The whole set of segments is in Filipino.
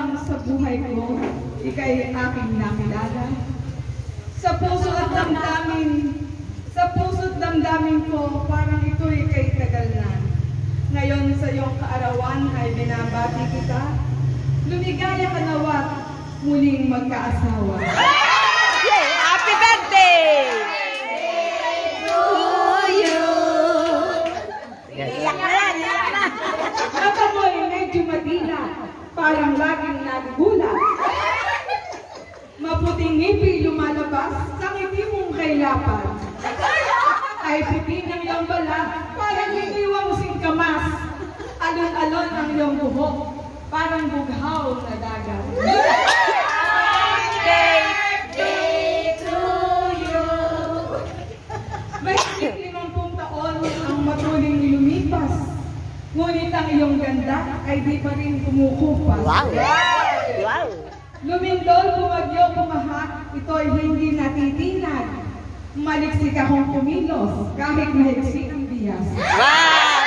lamang sa buhay ko, ika'y aking nakilala. Sa puso't damdamin ko, parang ito'y kay tagal na. Ngayon sa iyong kaarawan ay binabati kita. Lumigaya ka nawa't muling magkaasawa. Yay! Happy birthday! To you! Iyak na yan! Iyak na! Mata mo'y medyo madila, parang laging nagugulat. Maputing ngipin lumalabas sa ngiti mong kailapan. Ay puti ng iyong balat, parang iniwang singkamas. Alon-alon ang iyong buhok, parang bughaw na dagat. Birthday to you! May 50 taon ang matuling lumipas, ngunit ang iyong ganda ay di pa rin kumukupas. Wow! Wow! Lumindol, bumagyo, bumaha, ito'y hindi natitinag. Maliksik akong kumilos, kahit mahiksi ang biyas. Wow!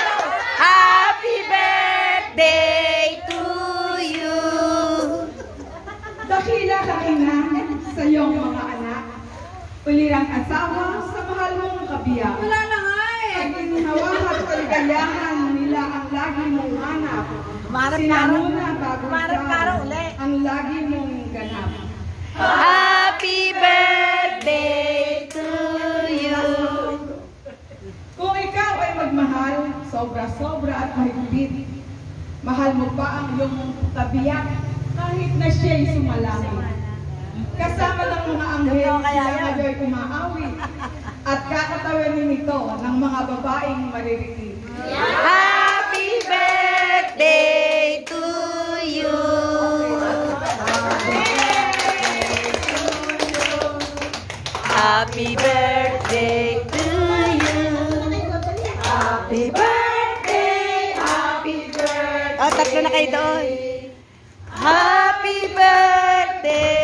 Happy birthday to you! Dakila ka ina sa iyong mga anak, ulirang asawa sa mahal mong kabiyak. Wala na nga eh! Pag-inhawa at kaligayahan nila ang lagi mong hanap. Marap-marap. Bago Marap-marap ulit. ang lagi mong ganap. Happy birthday to you! Kung ikaw ay magmahal, sobra-sobra at mahigpit, mahal mo pa ang iyong kabiyak kahit na siya'y sumalangit. Kasama ng mga anghel, sila ngayon umaawi at kakatawanin nito ng mga babaeng maririkit. Happy birthday to you! Happy birthday to you! Happy birthday! Happy birthday! Oh, tatlo na kayo doon. Happy birthday!